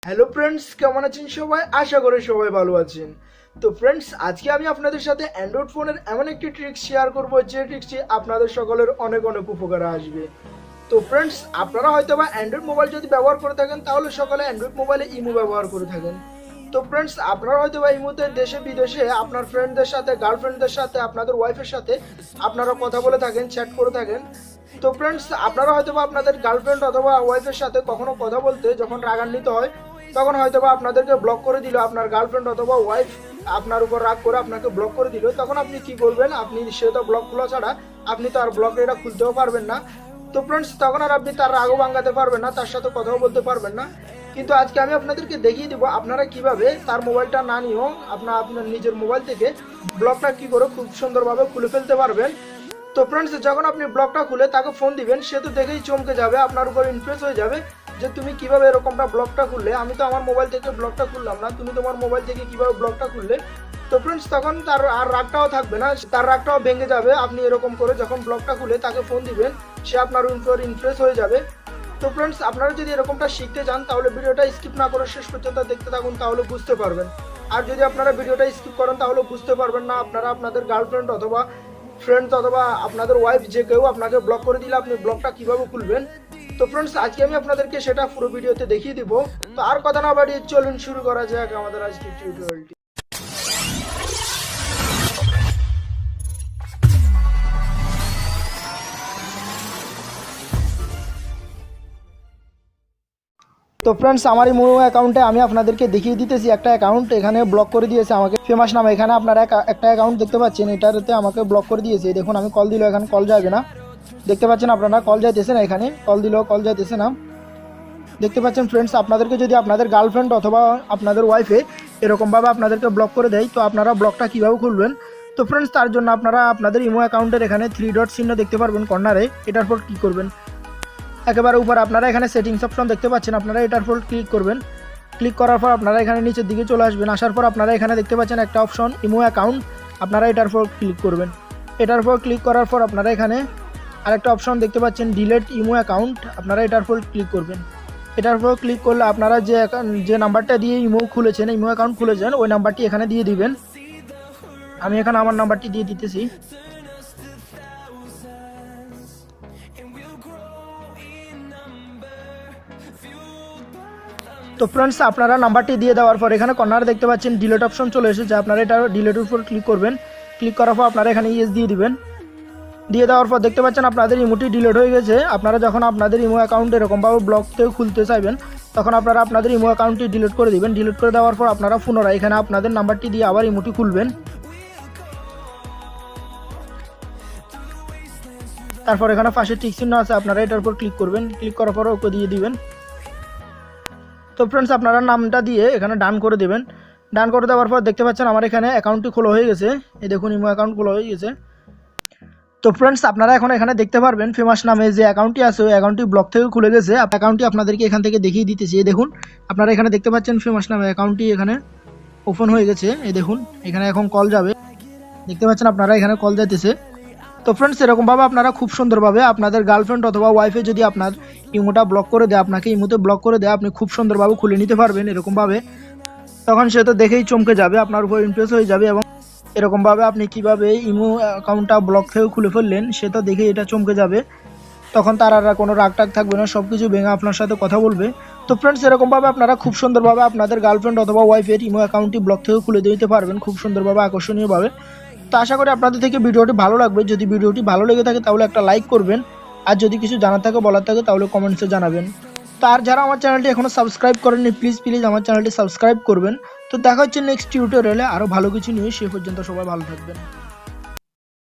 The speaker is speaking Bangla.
হ্যালো ফ্রেন্ডস, কেমন আছেন সবাই? আশা করি সবাই ভালো আছেন। তো ফ্রেন্ডস, আজকে আমি আপনাদের সাথে অ্যান্ড্রয়েড ফোনের এমন একটি ট্রিক্স শেয়ার করব, যে ট্রিক্সটি আপনাদের সকলের অনেক অনেক উপকারে আসবে। তো ফ্রেন্ডস, আপনারা হয়তো বা অ্যান্ড্রয়েড মোবাইল যদি ব্যবহার করে থাকেন, তাহলে সকলে অ্যান্ড্রয়েড মোবাইলে ইমো ব্যবহার করে থাকেন। তো ফ্রেন্ডস, আপনারা হয়তো বা ইমোতে দেশে বিদেশে আপনার ফ্রেন্ডদের সাথে, গার্লফ্রেন্ডদের সাথে, আপনাদের ওয়াইফের সাথে আপনারা কথা বলে থাকেন, চ্যাট করে থাকেন। তো ফ্রেন্ডস, আপনারা হয়তো বা আপনাদের গার্লফ্রেন্ড অথবা ওয়াইফের সাথে কখনো কথা বলতে যখন রাগান্বিত হয়, তখন হয়তো বা আপনাদেরকে ব্লক করে দিল আপনার গার্লফ্রেন্ড অথবা ওয়াইফ, আপনার উপর রাগ করে আপনাকে ব্লক করে দিল। তখন আপনি কি করবেন? আপনি সে তো ব্লক খোলা ছাড়া আপনি তো আর ব্লক এটা খুলতেও পারবেন না। তো ফ্রেন্ডস, তখন আর আপনি তার রাগও ভাঙাতে পারবেন না, তার সাথে কথাও বলতে পারবেন না। কিন্তু আজকে আমি আপনাদেরকে দেখিয়ে দিব আপনারা কিভাবে তার মোবাইলটা না নিয়েও আপনার নিজের মোবাইল থেকে ব্লকটা কি করে খুব সুন্দরভাবে খুলে ফেলতে পারবেন। তো ফ্রেন্ডস, যখন আপনি ব্লকটা খুলে তাকে ফোন দিবেন, সে তো দেখেই চমকে যাবে, আপনার উপর ইমপ্রেস হয়ে যাবে যে তুমি কিভাবে এরকমটা ব্লকটা খুললে, আমি তো আমার মোবাইল থেকে ব্লকটা খুললাম না, তুমি তোমার মোবাইল থেকে কিভাবে ব্লকটা খুললে। তো ফ্রেন্ডস, তখন তার আর রাগটাও থাকবে না, তার রাগটাও ভেঙে যাবে। আপনি এরকম করে যখন ব্লকটা খুলে তাকে ফোন দিবেন, সে আপনার উপর ইমপ্রেস হয়ে যাবে। তো ফ্রেন্ডস, আপনারা যদি এরকমটা শিখতে চান, তাহলে ভিডিওটা স্কিপ না করে শেষ পর্যন্ত দেখতে থাকুন, তাহলে বুঝতে পারবেন। আর যদি আপনারা ভিডিওটা স্কিপ করেন, তাহলে বুঝতে পারবেন না। আপনারা আপনাদের গার্লফ্রেন্ড অথবা ফ্রেন্ডস অথবা আপনাদের ওয়াইফ যে কেউ আপনাকে ব্লক করে দিলে আপনি ব্লকটা কিভাবে খুলবেন। তো ফ্রেন্ডস, আজকে আমি আপনাদেরকে সেটা পুরো ভিডিওতে দেখিয়ে দিব। তো আর কথা না বাড়িয়ে চলুন শুরু করা যাক আমাদের আজকের টিউটোরিয়ালটি। তো ফ্রেন্ডস, আমার ইমো অ্যাকাউন্টে আমি আপনাদেরকে দেখিয়ে দিতেছি একটা অ্যাকাউন্ট এখানে ব্লক করে দিয়েছে আমাকে, ফেমাস নামে। এখানে আপনারা একটা অ্যাকাউন্ট দেখতে পাচ্ছেন, এটাতে আমাকে ব্লক করে দিয়েছে। দেখুন, আমি কল দিলেও এখানে কল যাবে না, দেখতে পাচ্ছেন আপনারা, কল যাইতেছে না। এখানে কল দিলেও কল যাইতেছে না, দেখতে পাচ্ছেন। ফ্রেন্ডস, আপনাদেরকে যদি আপনাদের গার্লফ্রেন্ড অথবা আপনাদের ওয়াইফে এরকমভাবে আপনাদেরকে ব্লক করে দেয়, তো আপনারা ব্লকটা কীভাবে খুলবেন? তো ফ্রেন্ডস, তার জন্য আপনারা আপনাদের ইমো অ্যাকাউন্টের এখানে 3 ডট চিহ্ন দেখতে পারবেন কর্নারে, এটার পর ক্লিক করবেন। একেবারে উপর আপনারা এখানে সেটিংস অপশন দেখতে পাচ্ছেন, আপনারা এটার পর ক্লিক করবেন। ক্লিক করার পর আপনারা এখানে নিচের দিকে চলে আসবেন। আসার পর আপনারা এখানে দেখতে পাচ্ছেন একটা অপশন ইমো অ্যাকাউন্ট, আপনারা এটার পর ক্লিক করবেন। এটার পর ক্লিক করার পর আপনারা এখানে আরেকটা অপশন দেখতে পাচ্ছেন ডিলেট ইমো অ্যাকাউন্ট, আপনারা এটার পর ক্লিক করবেন। এটার পর ক্লিক করলে আপনারা যে নাম্বারটা দিয়ে ইমো খুলেছেন, ইমো অ্যাকাউন্ট খুলেছেন, ওই নাম্বারটি এখানে দিয়ে দিবেন। আমি এখানে আমার নাম্বারটি দিয়ে দিতেছি। তো ফ্রেন্ডস, আপনারা নাম্বারটি দিয়ে দেওয়ার পর এখানে কর্নারে দেখতে পাচ্ছেন ডিলেট অপশন চলে এসেছে, আপনারা এটা ডিলেটের উপর ক্লিক করবেন। ক্লিক করার পর আপনারা এখানে ইয়েস দিয়ে দিবেন। দিয়ে দেওয়ার পর দেখতে পাচ্ছেন আপনাদের ইমোটি ডিলিট হয়ে গেছে। আপনারা যখন আপনাদের ইমো অ্যাকাউন্ট এরকমভাবে ব্লক থেকে খুলতে চাইবেন, তখন আপনারা আপনাদের ইমো অ্যাকাউন্টটি ডিলিট করে দিবেন। ডিলিট করে দেওয়ার পর আপনারা পুনরায় এখানে আপনাদের নাম্বারটি দিয়ে আবার ইমোটি খুলবেন। তারপর এখানে পাশে টিক চিহ্ন আছে, আপনারা এটার উপর ক্লিক করবেন। ক্লিক করার পর ওকে দিয়ে দিবেন। তো ফ্রেন্ডস, আপনারা নামটা দিয়ে এখানে ডান করে দেবেন। ডান করে দেওয়ার পর দেখতে পাচ্ছেন আমার এখানে অ্যাকাউন্টটি খোলা হয়ে গেছে। এই দেখুন, ইমো অ্যাকাউন্ট খোলা হয়ে গেছে। তো ফ্রেন্ডস, আপনারা এখন এখানে দেখতে পারবেন ফেমাস নামে যে অ্যাকাউন্টটি আছে, ওই অ্যাকাউন্টটি ব্লক থেকে খুলে গেছে। অ্যাকাউন্টটি আপনাদেরকে এখান থেকে দেখিয়ে দিতেছি। এই দেখুন, আপনারা এখানে দেখতে পাচ্ছেন ফেমাস নামে অ্যাকাউন্টটি এখানে ওপেন হয়ে গেছে। এই দেখুন, এখানে এখন কল যাবে, দেখতে পাচ্ছেন আপনারা এখানে কল যাইতেছে। তো ফ্রেন্ডস, এরকমভাবে আপনারা খুব সুন্দরভাবে আপনাদের গার্লফ্রেন্ড অথবা ওয়াইফে যদি আপনার ইমোটা ব্লক করে দেয়, আপনাকে ইমোতে ব্লক করে দেয়, আপনি খুব সুন্দরভাবে খুলে নিতে পারবেন এরকমভাবে। তখন সে তো দেখেই চমকে যাবে, আপনার উপর ইমপ্রেস হয়ে যাবে। এবং এরকমভাবে আপনি কিভাবে ইমো অ্যাকাউন্টটা ব্লক থেকে খুলে ফেললেন, সে তো দেখেই এটা চমকে যাবে। তখন তার আর কোনো রাগ টাগ থাকবে না, সব কিছু ভেঙে আপনার সাথে কথা বলবে। তো ফ্রেন্ডস, এরকমভাবে আপনারা খুব সুন্দরভাবে আপনাদের গার্লফ্রেন্ড অথবা ওয়াইফের ইমো অ্যাকাউন্টটি ব্লক থেকে খুলে দিতে পারবেন, খুব সুন্দরভাবে, আকর্ষণীয়ভাবে। তো আশা করি আপনাদের থেকে ভিডিওটি ভালো লাগবে। যদি ভিডিওটি ভালো লেগে থাকে তাহলে একটা লাইক করবেন, আর যদি কিছু জানার থাকে, বলার থাকে, তাহলে কমেন্টসে জানাবেন। তো আর যারা আমার চ্যানেলটি এখনও সাবস্ক্রাইব করেননি, প্লিজ আমার চ্যানেলটি সাবস্ক্রাইব করবেন। তো দেখা হচ্ছে নেক্সট টিউটোরিয়ালে আরও ভালো কিছু নিয়ে। সে পর্যন্ত সবাই ভালো থাকবেন।